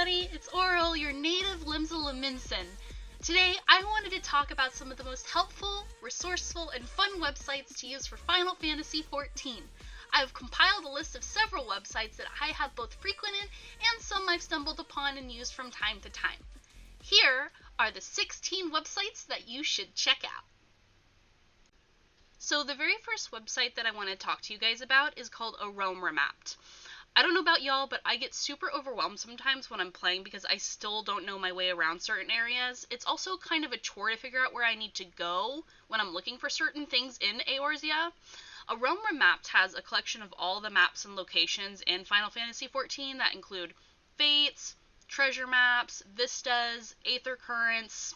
everybody, it's Aurel, your native Limsa. Today, I wanted to talk about some of the most helpful, resourceful, and fun websites to use for Final Fantasy XIV. I have compiled a list of several websites that I have both frequented and some I've stumbled upon and used from time to time. Here are the 16 websites that you should check out. So the very first website that I want to talk to you guys about is called AromaMap. I don't know about y'all, but I get super overwhelmed sometimes when I'm playing because I still don't know my way around certain areas. It's also kind of a chore to figure out where I need to go when I'm looking for certain things in Eorzea. AromaMap has a collection of all the maps and locations in Final Fantasy XIV that include fates, treasure maps, vistas, aether currents,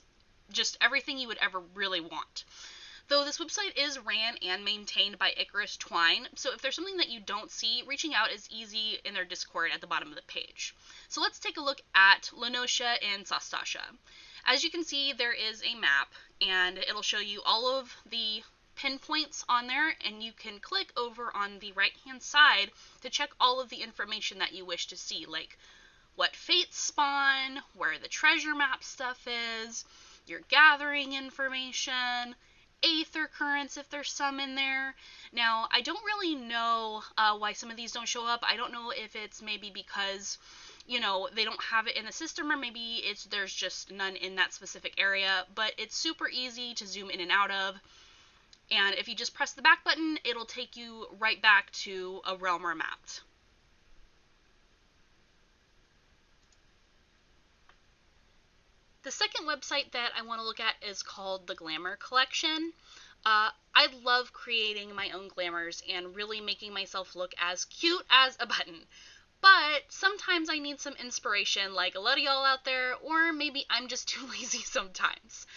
just everything you would ever really want. Though this website is ran and maintained by Icarus Twine, so if there's something that you don't see, reaching out is easy in their Discord at the bottom of the page. So let's take a look at Lenosha and Sastasha. As you can see, there is a map, and it'll show you all of the pinpoints on there, and you can click over on the right-hand side to check all of the information that you wish to see, like what fates spawn, where the treasure map stuff is, your gathering information, aether currents if there's some in there. Now, I don't really know why some of these don't show up. I don't know if it's maybe because, they don't have it in the system, or maybe there's just none in that specific area, but it's super easy to zoom in and out of. And if you just press the back button, it'll take you right back to AromaMap. The second website that I want to look at is called the Glamour Collection. I love creating my own glamours and really making myself look as cute as a button. But sometimes I need some inspiration, like a lot of y'all out there, or maybe I'm just too lazy sometimes.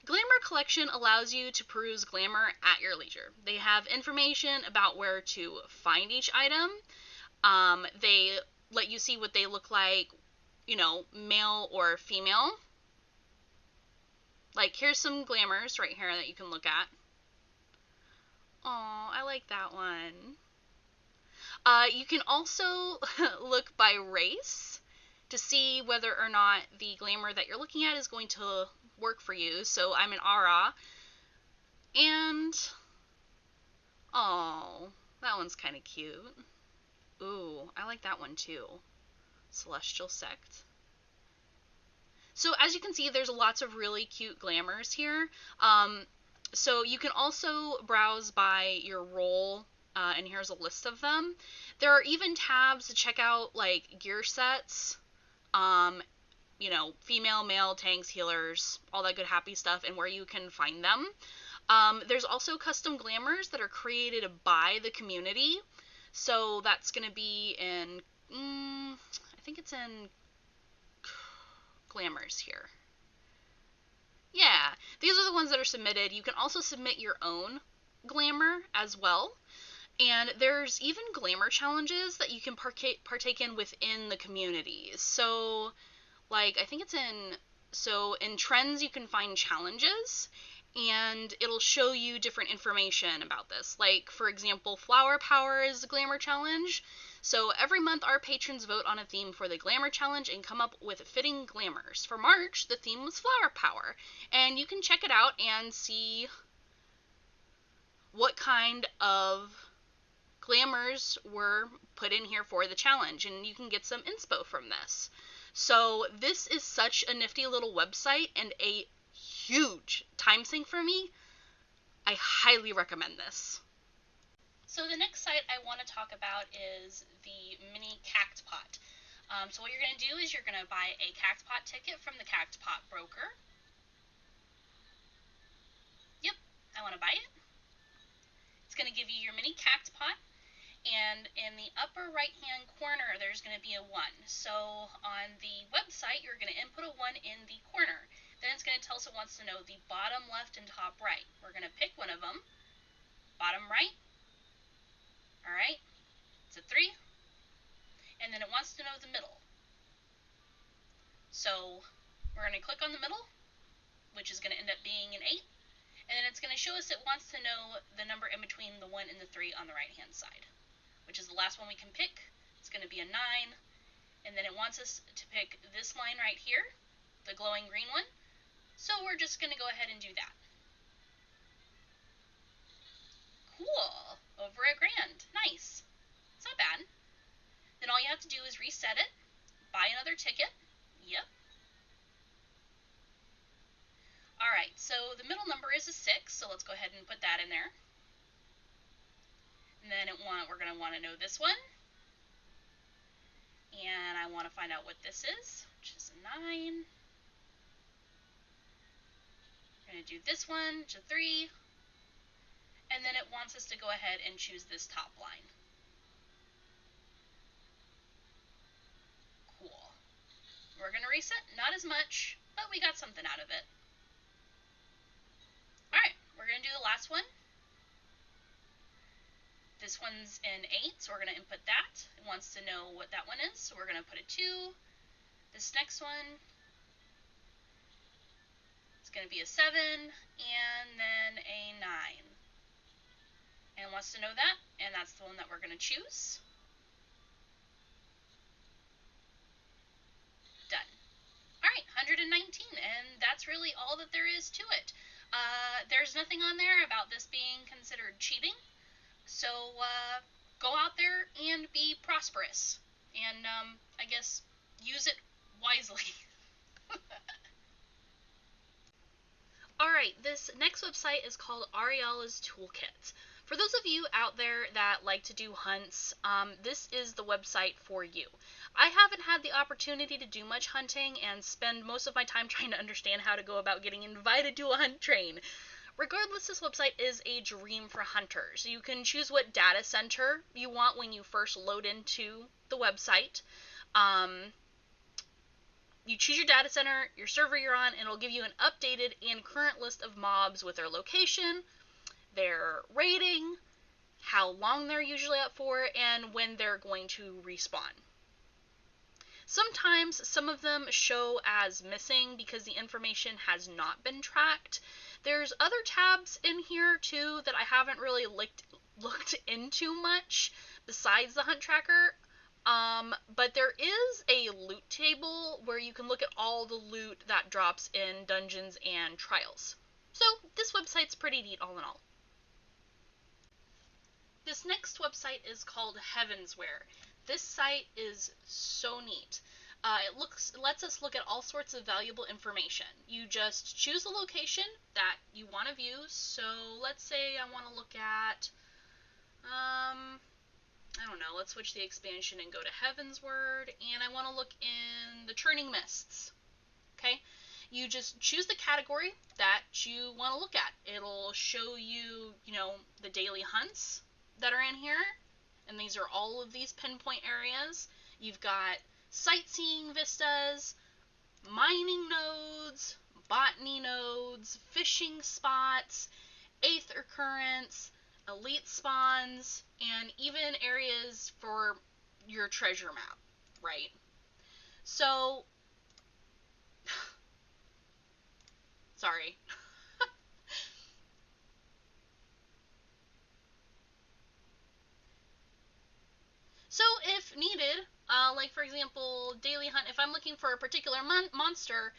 Glamour Collection allows you to peruse glamour at your leisure. They have information about where to find each item. They let you see what they look like, male or female. Like, here's some glamours right here that you can look at. Aw, I like that one. You can also look by race to see whether or not the glamour that you're looking at is going to work for you. So I'm an Ara. And, oh, that one's kind of cute. Ooh, I like that one too. Celestial Sect. So as you can see, there's lots of really cute glamours here. So you can also browse by your role, and here's a list of them. There are even tabs to check out like gear sets, female, male, tanks, healers, all that good happy stuff, and where you can find them. There's also custom glamours that are created by the community. So that's going to be in, I think it's in glamours here. Yeah, these are the ones that are submitted. You can also submit your own glamour as well. And there's even glamour challenges that you can partake in within the community. So, like, I think it's in trends you can find challenges, and it'll show you different information about this. Like, for example, Flower Power is a glamour challenge. So every month our patrons vote on a theme for the Glamour Challenge and come up with fitting glamours. For March, the theme was Flower Power, and you can check it out and see what kind of glamours were put in here for the challenge, and you can get some inspo from this. So this is such a nifty little website and a huge time sink for me. I highly recommend this. So the next site I want to talk about is the MiniCatPot. So what you're going to do is you're going to buy a CatPot ticket from the CatPot broker. Yep, I want to buy it. It's going to give you your MiniCatPot, and in the upper right-hand corner there's going to be a 1. So on the website you're going to input a 1 in the corner. Then it's going to tell us it wants to know the bottom left and top right. We're going to pick one of them. Bottom right. Alright, it's a 3, and then it wants to know the middle. So we're going to click on the middle, which is going to end up being an 8, and then it's going to show us it wants to know the number in between the 1 and the 3 on the right hand side, which is the last one we can pick. It's going to be a 9, And then it wants us to pick this line right here, the glowing green one. So we're just going to go ahead and do that. Cool. Over $1,000. Nice. It's not bad. Then all you have to do is reset it, buy another ticket. Yep. Alright, so the middle number is a 6, so let's go ahead and put that in there. And then we're going to want to know this one. And I want to find out what this is, which is a 9. We're going to do this one, which is a 3. And then it wants us to go ahead and choose this top line. Cool. We're going to reset, not as much, but we got something out of it. Alright, we're going to do the last one. This one's an 8, so we're going to input that. It wants to know what that one is, so we're going to put a 2. This next one is going to be a 7, and then a 9. And it wants to know that, and that's the one that we're going to choose. Done. Alright, 119, and that's really all that there is to it. There's nothing on there about this being considered cheating. So, go out there and be prosperous. And, I guess, use it wisely. Alright, this next website is called Arielas Toolkit. For those of you out there that like to do hunts, this is the website for you. I haven't had the opportunity to do much hunting and spend most of my time trying to understand how to go about getting invited to a hunt train. Regardless, this website is a dream for hunters. You can choose what data center you want when you first load into the website. You choose your data center, your server you're on, and it'll give you an updated and current list of mobs with their location, their rating, how long they're usually up for, and when they're going to respawn. Sometimes some of them show as missing because the information has not been tracked. There's other tabs in here too that I haven't really looked into much besides the hunt tracker. But there is a loot table where you can look at all the loot that drops in dungeons and trials. So this website's pretty neat all in all. This next website is called Heavensware. This site is so neat. It lets us look at all sorts of valuable information. You just choose the location that you want to view. So let's say I want to look at, I don't know, let's switch the expansion and go to Heavensware, and I want to look in the Churning Mists. Okay? You just choose the category that you want to look at. It'll show you, the daily hunts that are in here, and these are all of these pinpoint areas. You've got sightseeing vistas, mining nodes, botany nodes, fishing spots, aether currents, elite spawns, and even areas for your treasure map, right? So, sorry. So if needed, like for example, daily hunt, if I'm looking for a particular monster,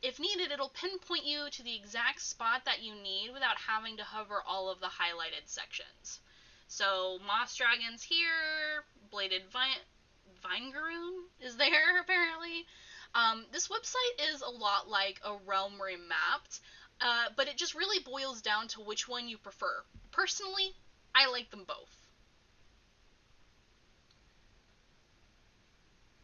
if needed, it'll pinpoint you to the exact spot that you need without having to hover all of the highlighted sections. So moss dragons here, bladed vinegaroon is there apparently. This website is a lot like AromaMap, but it just really boils down to which one you prefer. Personally, I like them both.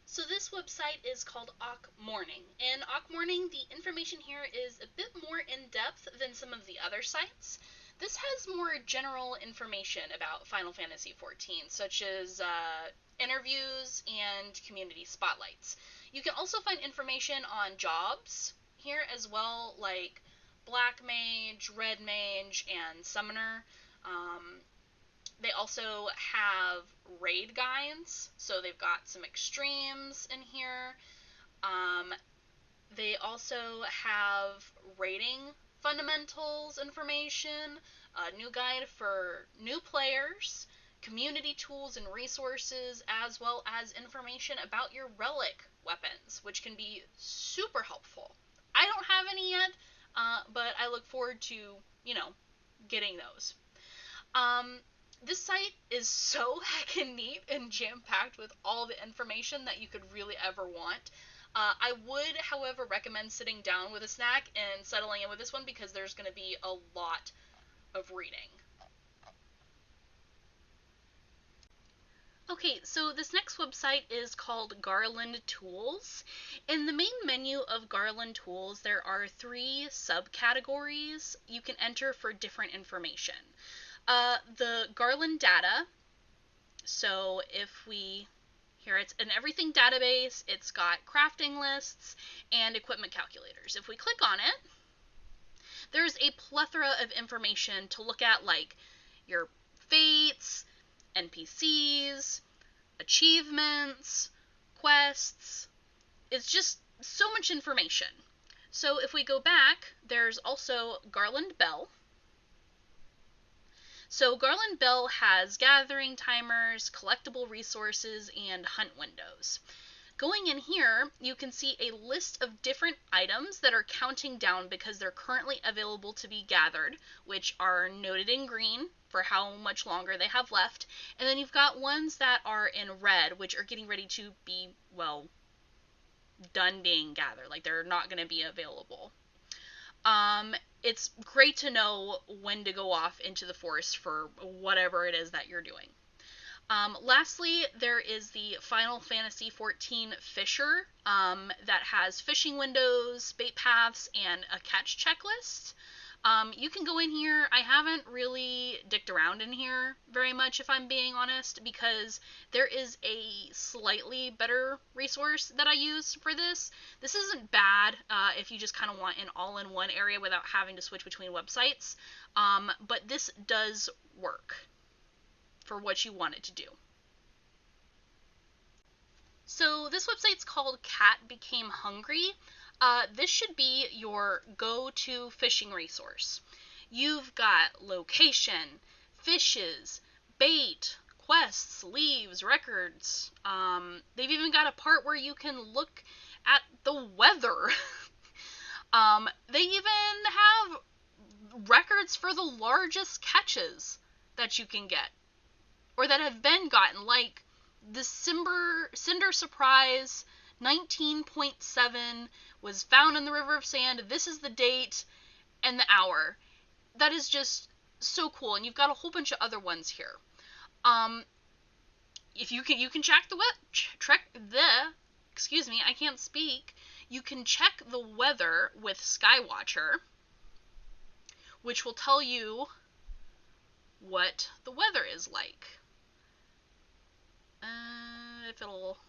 So this website is called Awk Morning. In Awk Morning, the information here is a bit more in-depth than some of the other sites. This has more general information about Final Fantasy XIV, such as interviews and community spotlights. You can also find information on jobs here as well, like Black Mage, Red Mage, and Summoner. They also have raid guides, so they've got some extremes in here. They also have raiding fundamentals information, a new guide for new players, community tools and resources, as well as information about your relic weapons, which can be super helpful. I don't have any yet, but I look forward to, getting those. This site is so heckin' neat and jam-packed with all the information that you could really ever want. I would, however, recommend sitting down with a snack and settling in with this one because there's going to be a lot of reading. Okay, so this next website is called Garland Tools. In the main menu of Garland Tools, there are 3 subcategories you can enter for different information. The Garland data, so if we, here it's an everything database, it's got crafting lists and equipment calculators. If we click on it, there's a plethora of information to look at, like your fates, NPCs, achievements, quests. It's just so much information. So if we go back, there's also Garland Bell. So Garland Bell has gathering timers, collectible resources, and hunt windows. Going in here, you can see a list of different items that are counting down because they're currently available to be gathered, which are noted in green for how much longer they have left. And then you've got ones that are in red, which are getting ready to be, well, done being gathered. Like, they're not going to be available. It's great to know when to go off into the forest for whatever it is that you're doing. Lastly, there is the Final Fantasy XIV Fisher that has fishing windows, bait paths, and a catch checklist. You can go in here. I haven't really dicked around in here very much, if I'm being honest, because there is a slightly better resource that I use for this. This isn't bad if you just kind of want an all-in-one area without having to switch between websites, but this does work for what you want it to do. So this website's called Cat Became Hungry. This should be your go-to fishing resource. You've got location, fishes, bait, quests, leaves, records. They've even got a part where you can look at the weather. They even have records for the largest catches that you can get, or that have been gotten, like the Cinder Surprise 19.7 was found in the River of Sand. This is the date and the hour. That is just so cool, and you've got a whole bunch of other ones here. If you can check excuse me, I can't speak. You can check the weather with Skywatcher, which will tell you what the weather is like. If it'll...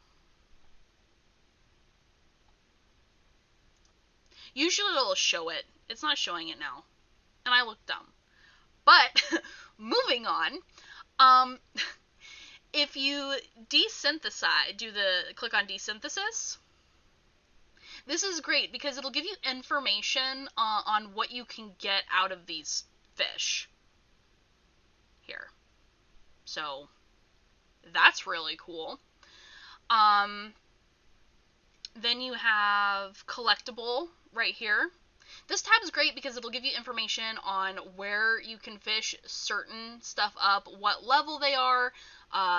Usually it'll show it. It's not showing it now. And I look dumb. But, moving on, if you click on desynthesis, this is great because it'll give you information on what you can get out of these fish. Here. So, that's really cool. Then you have collectible right here. This tab is great because it'll give you information on where you can fish certain stuff up, what level they are,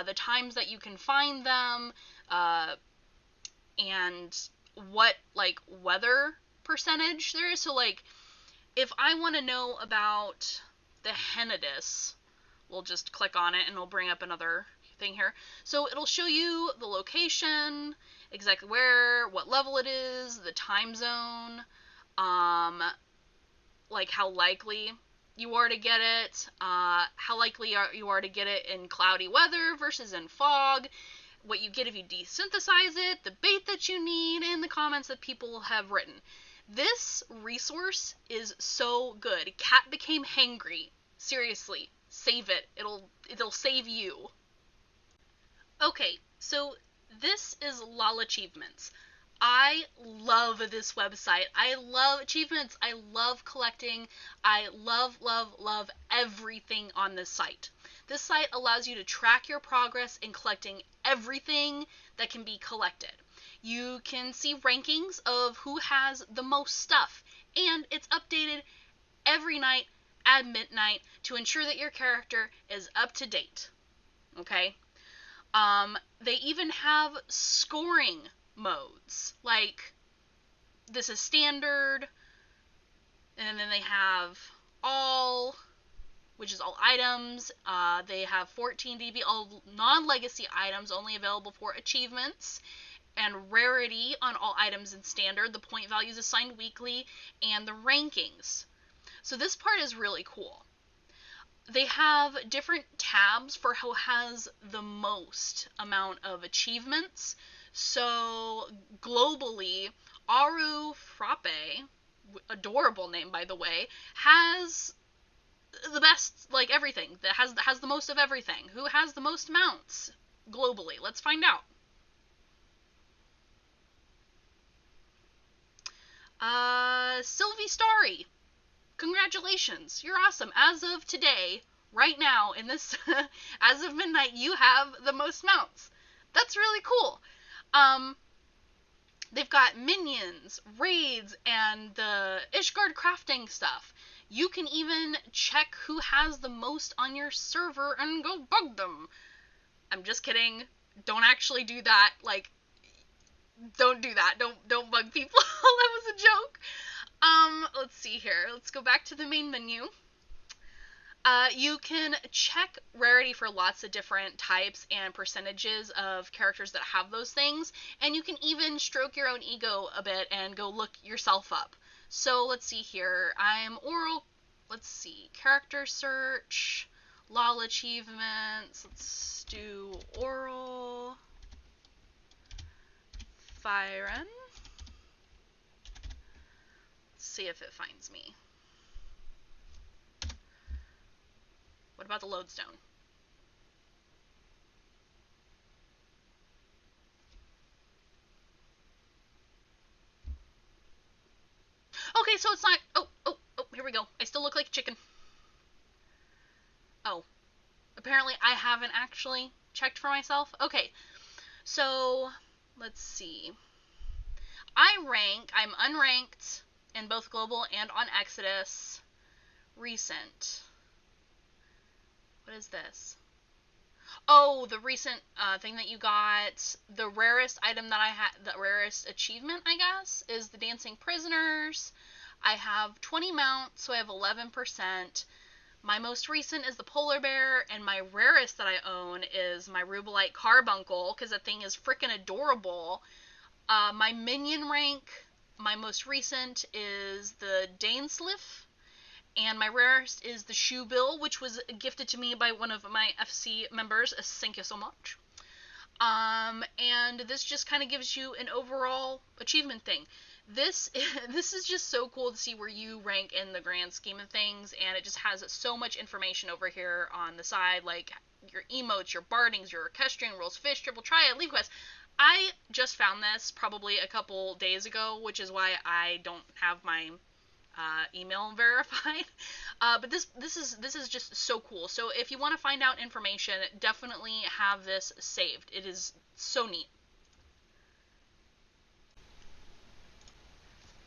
the times that you can find them, and what, like, weather percentage there is. So, like, if I want to know about the Henadus, we'll just click on it and it'll bring up another thing here. So it'll show you the location, exactly where, what level it is, the time zone, like how likely you are to get it, how likely you are to get it in cloudy weather versus in fog, what you get if you desynthesize it, the bait that you need, and the comments that people have written. This resource is so good. Cat Became Hangry. Seriously, save it. It'll save you. Okay, so this is LOL Achievements. I love this website. I love achievements. I love collecting. I love everything on this site. This site allows you to track your progress in collecting everything that can be collected. You can see rankings of who has the most stuff, and it's updated every night at midnight to ensure that your character is up to date. Okay? They even have scoring modes, like this is standard, and then they have all, which is all items. They have 14 DB, all non-legacy items only available for achievements, and rarity on all items in standard, the point values assigned weekly, and the rankings. So this part is really cool. They have different tabs for who has the most amount of achievements. So globally, Aru Frappe, adorable name by the way, has the best, like, everything. That has the most of everything. Who has the most mounts globally? Let's find out. Sylvie Starry. Congratulations. You're awesome. As of today, right now, in this, as of midnight, you have the most mounts. That's really cool. They've got minions, raids, and the Ishgard crafting stuff. You can even check who has the most on your server and go bug them. I'm just kidding. Don't actually do that. Like, don't do that. Don't bug people. That was a joke. Let's see here. Let's go back to the main menu. You can check rarity for lots of different types and percentages of characters that have those things, and you can even stroke your own ego a bit and go look yourself up. So let's see here. I'm Aurel. Let's see. Character search. LOL achievements. Let's do Aurel. Fairenn. See if it finds me. What about the lodestone? Okay, so it's not. Oh, here we go. I still look like a chicken. Oh, apparently I haven't actually checked for myself. Okay, so let's see. I'm unranked in both global and on Exodus. Recent. What is this? Oh, the recent thing that you got. The rarest item that I had, the rarest achievement, I guess, is the Dancing Prisoners. I have 20 mounts, so I have 11%. My most recent is the Polar Bear, and my rarest that I own is my Rubelite Carbuncle, because that thing is freaking adorable. My minion rank, my most recent is the Danesliff, and my rarest is the Shoe Bill, which was gifted to me by one of my FC members. Thank you so much. And this just kind of gives you an overall achievement thing. This is just so cool to see where you rank in the grand scheme of things, and it just has so much information over here on the side, like your emotes, your bardings, your equestrian rules, fish, triple triad, leave quest. I just found this probably a couple days ago, which is why I don't have my email verified. But this is just so cool. So if you want to find out information, definitely have this saved. It is so neat.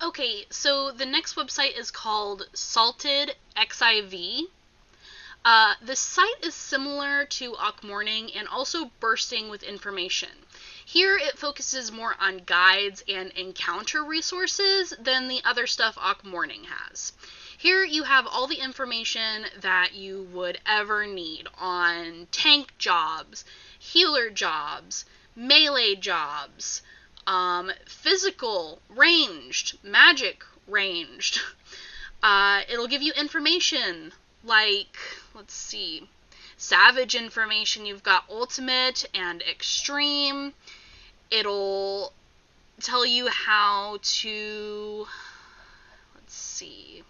Okay, so the next website is called Salted Xiv. The site is similar to Awk Morning and also bursting with information. Here it focuses more on guides and encounter resources than the other stuff Awk Morning has. Here you have all the information that you would ever need on tank jobs, healer jobs, melee jobs, physical, ranged, magic, ranged. It'll give you information like, let's see, savage information. You've got ultimate and extreme. It'll tell you how to, let's see,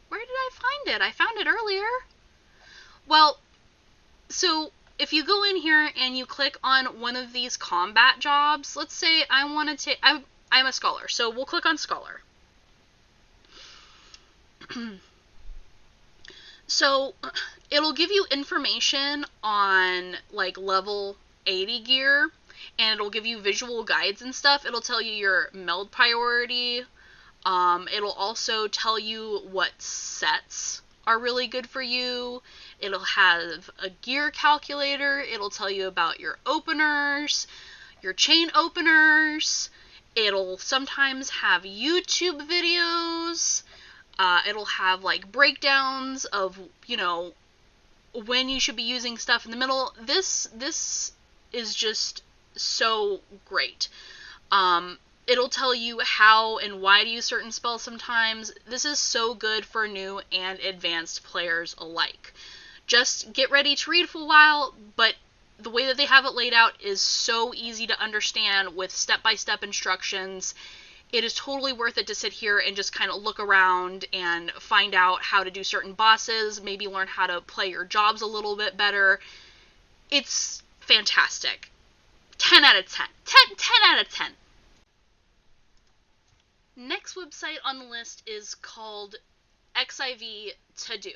where did I find it? I found it earlier. Well, so if you go in here and you click on one of these combat jobs, let's say I want to take, I'm a scholar, so we'll click on scholar. So it'll give you information on like level 80 gear, and it'll give you visual guides and stuff. It'll tell you your meld priority. It'll also tell you what sets are really good for you. It'll have a gear calculator. It'll tell you about your openers, your chain openers. It'll sometimes have YouTube videos. It'll have like breakdowns of, you know, when you should be using stuff in the middle. This is just so great. It'll tell you how and why to use certain spells sometimes. This is so good for new and advanced players alike. Just get ready to read for a while, but the way that they have it laid out is so easy to understand with step-by-step instructions. It is totally worth it to sit here and just kind of look around and find out how to do certain bosses, maybe learn how to play your jobs a little bit better. It's fantastic. 10 out of 10. 10 out of 10. Next website on the list is called Xiv To Do.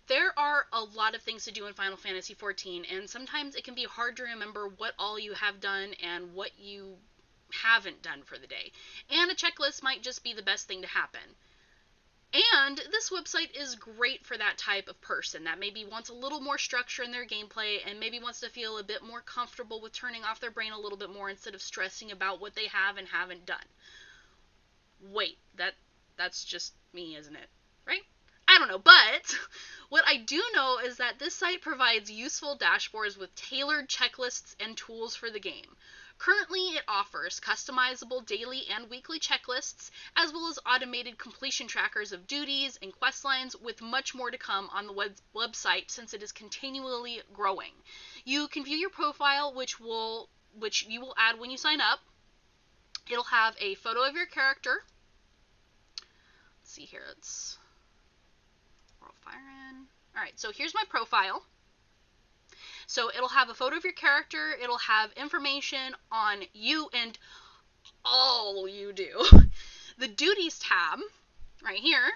There are a lot of things to do in Final Fantasy XIV, and sometimes it can be hard to remember what all you have done and what you haven't done for the day. And a checklist might just be the best thing to happen. And this website is great for that type of person that maybe wants a little more structure in their gameplay and maybe wants to feel a bit more comfortable with turning off their brain a little bit more instead of stressing about what they have and haven't done. Wait, that's just me, isn't it? Right? I don't know, but what I do know is that this site provides useful dashboards with tailored checklists and tools for the game. Currently, it offers customizable daily and weekly checklists, as well as automated completion trackers of duties and quest lines, with much more to come on the website since it is continually growing. You can view your profile, which you will add when you sign up. It'll have a photo of your character. Let's see here, it's Fairenn. Alright, so here's my profile. So it'll have a photo of your character, it'll have information on you and all you do. The duties tab, right here,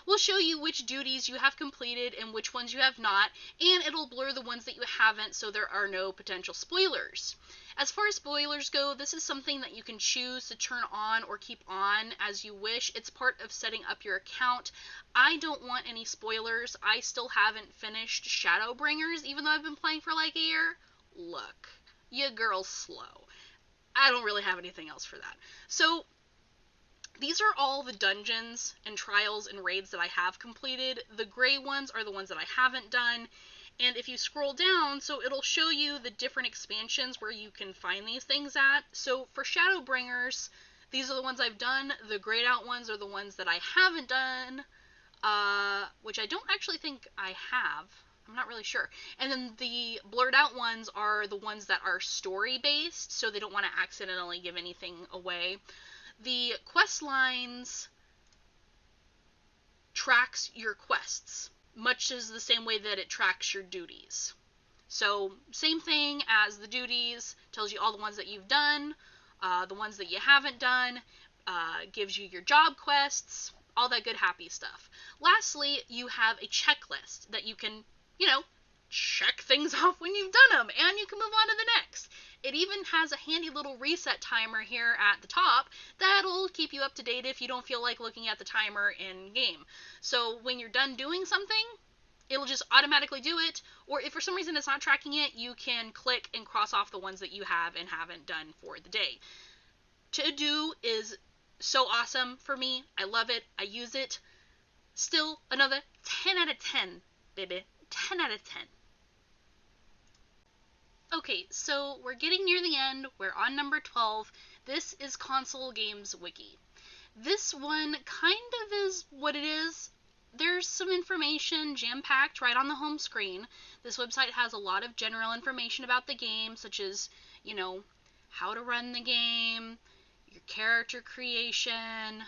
will show you which duties you have completed and which ones you have not, and it'll blur the ones that you haven't so there are no potential spoilers. As far as spoilers go, this is something that you can choose to turn on or keep on as you wish. It's part of setting up your account. I don't want any spoilers. I still haven't finished Shadowbringers, even though I've been playing for like a year. Look, ya girl's slow. I don't really have anything else for that. So these are all the dungeons and trials and raids that I have completed. The gray ones are the ones that I haven't done. And if you scroll down, so it'll show you the different expansions where you can find these things at. So for Shadowbringers, these are the ones I've done. The grayed out ones are the ones that I haven't done, which I don't actually think I have. I'm not really sure. And then the blurred out ones are the ones that are story based, so they don't want to accidentally give anything away. The quest lines tracks your quests, much as the same way that it tracks your duties. So same thing as the duties, tells you all the ones that you've done, the ones that you haven't done, gives you your job quests, all that good happy stuff. Lastly, you have a checklist that you can, check things off when you've done them, and you can move on to the next. It even has a handy little reset timer here at the top that'll keep you up to date if you don't feel like looking at the timer in game. So when you're done doing something, it'll just automatically do it, or if for some reason it's not tracking it, you can click and cross off the ones that you have and haven't done for the day. To Do is so awesome for me. I love it. I use it. Still another 10 out of 10, baby. 10 out of 10. Okay, so we're getting near the end. We're on number 12. This is Console Games Wiki. This one kind of is what it is. There's some information jam-packed right on the home screen. This website has a lot of general information about the game, such as, how to run the game, your character creation,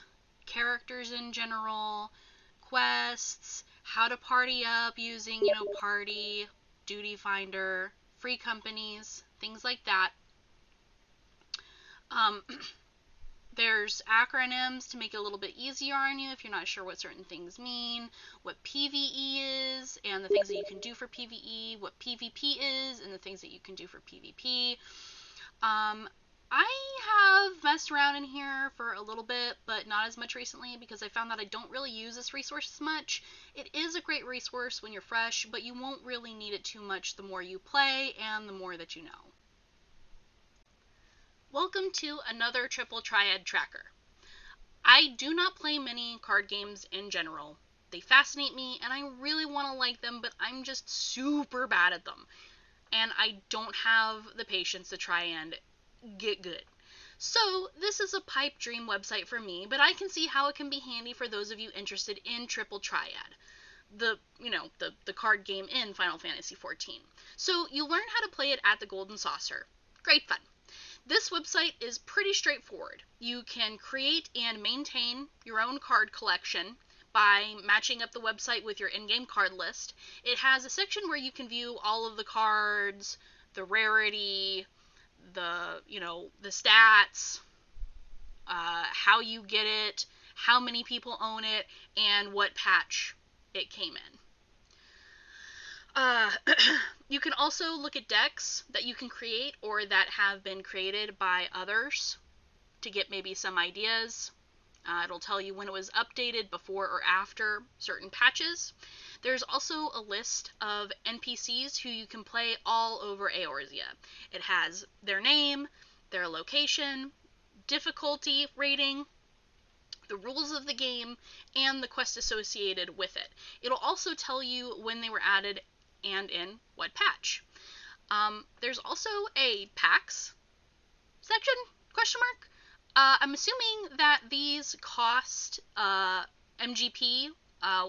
characters in general, quests, how to party up using, party, duty finder, free companies, things like that. There's acronyms to make it a little bit easier on you if you're not sure what certain things mean, what PvE is, and the things that you can do for PvE, what PvP is, and the things that you can do for PvP. I have messed around in here for a little bit, but not as much recently because I found that I don't really use this resource as much. It is a great resource when you're fresh, but you won't really need it too much the more you play and the more that you know. Welcome to another Triple Triad tracker. I do not play many card games in general. They fascinate me and I really want to like them, but I'm just super bad at them. And I don't have the patience to try and get good. So this is a pipe dream website for me, but I can see how it can be handy for those of you interested in Triple Triad. The card game in Final Fantasy XIV. So you learn how to play it at the Golden Saucer. Great fun. This website is pretty straightforward. You can create and maintain your own card collection by matching up the website with your in-game card list. It has a section where you can view all of the cards, the rarity, the stats, how you get it, how many people own it, and what patch it came in. You can also look at decks that you can create or that have been created by others to get maybe some ideas. It'll tell you when it was updated before or after certain patches. There's also a list of NPCs who you can play all over Eorzea. It has their name, their location, difficulty rating, the rules of the game, and the quest associated with it. It'll also tell you when they were added and in what patch. There's also a packs section, question mark. I'm assuming that these cost MGP,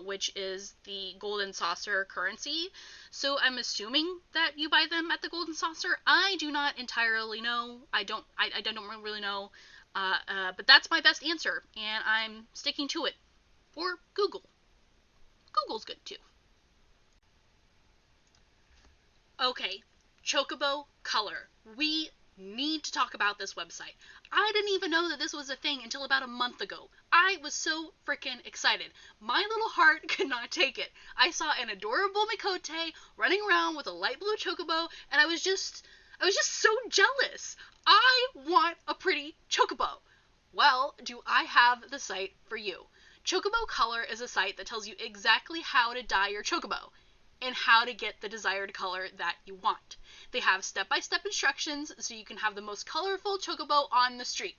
which is the Golden Saucer currency, so I'm assuming that you buy them at the Golden Saucer. I do not entirely know. I don't really know, but that's my best answer, and I'm sticking to it. Or Google. Google's good too. Okay, Chocobo Color. We need to talk about this website. I didn't even know that this was a thing until about a month ago. I was so freaking excited. My little heart could not take it. I saw an adorable Mikote running around with a light blue Chocobo, and I was just so jealous. I want a pretty Chocobo. Well, do I have the site for you. Chocobo Color is a site that tells you exactly how to dye your Chocobo and how to get the desired color that you want. They have step-by-step instructions so you can have the most colorful Chocobo on the street.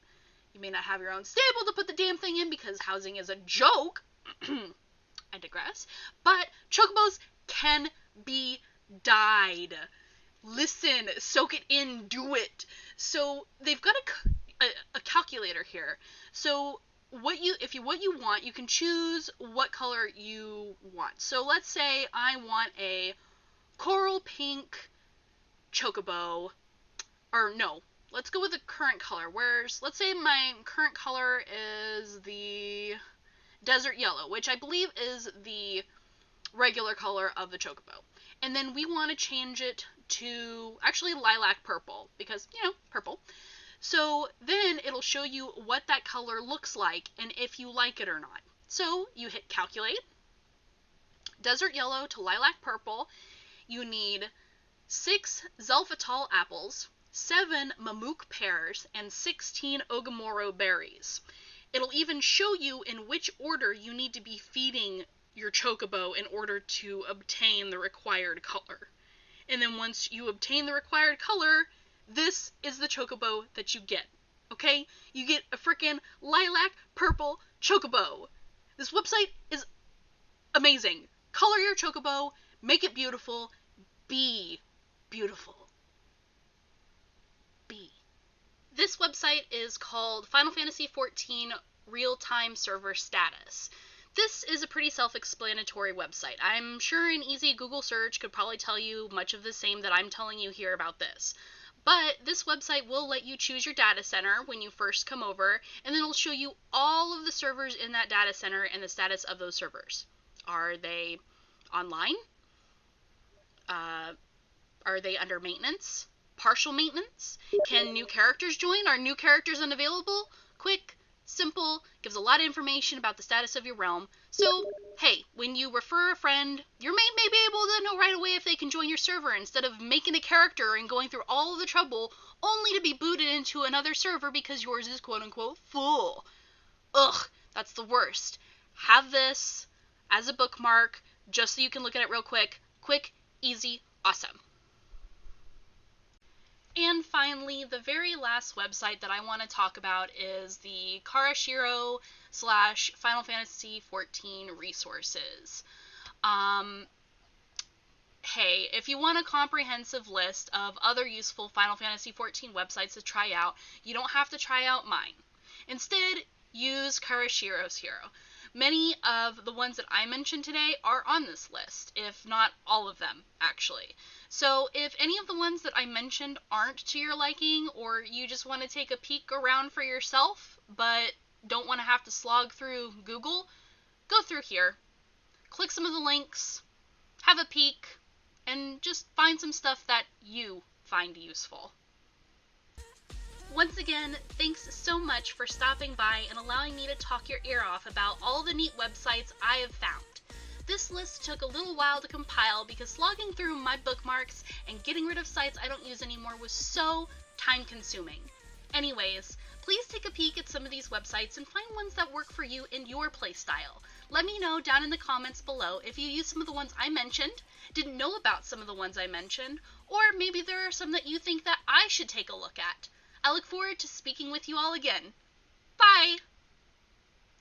You may not have your own stable to put the damn thing in because housing is a joke. I digress. But Chocobos can be dyed. Listen, soak it in, do it. So they've got a calculator here. So what you want, you can choose what color you want. So let's say I want a coral pink Chocobo, or no, let's go with the current color. Let's say my current color is the desert yellow, which I believe is the regular color of the Chocobo. And then we want to change it to actually lilac purple, because, purple. So then it'll show you what that color looks like and if you like it or not. So you hit calculate. Desert yellow to lilac purple. You need 6 Zelfatol apples, 7 Mamook pears, and 16 Ogamoro berries. It'll even show you in which order you need to be feeding your Chocobo in order to obtain the required color. And then once you obtain the required color, this is the Chocobo that you get, okay? You get a freaking lilac purple Chocobo. This website is amazing. Color your Chocobo, make it beautiful, be beautiful. Be. This website is called Final Fantasy XIV Real-Time Server Status. This is a pretty self-explanatory website. I'm sure an easy Google search could probably tell you much of the same that I'm telling you here about this. But this website will let you choose your data center when you first come over, and then it'll show you all of the servers in that data center and the status of those servers. Are they online? Are they under maintenance? Partial maintenance? Can new characters join? Are new characters unavailable? Quick, Simple, gives a lot of information about the status of your realm. So, hey, when you refer a friend, your mate may be able to know right away if they can join your server instead of making a character and going through all of the trouble only to be booted into another server because yours is quote-unquote full. Ugh, that's the worst. Have this as a bookmark just so you can look at it real quick. Quick, easy, awesome. And finally, the very last website that I want to talk about is the Karashiro / Final Fantasy XIV resources. Hey, if you want a comprehensive list of other useful Final Fantasy XIV websites to try out, you don't have to try out mine. Instead, use Karashiro's Hero. Many of the ones that I mentioned today are on this list, if not all of them, actually. So if any of the ones that I mentioned aren't to your liking, or you just want to take a peek around for yourself, but don't want to have to slog through Google, go through here, click some of the links, have a peek, and just find some stuff that you find useful. Once again, thanks so much for stopping by and allowing me to talk your ear off about all the neat websites I have found. This list took a little while to compile because slogging through my bookmarks and getting rid of sites I don't use anymore was so time-consuming. Anyways, please take a peek at some of these websites and find ones that work for you in your playstyle. Let me know down in the comments below if you use some of the ones I mentioned, didn't know about some of the ones I mentioned, or maybe there are some that you think that I should take a look at. I look forward to speaking with you all again. Bye!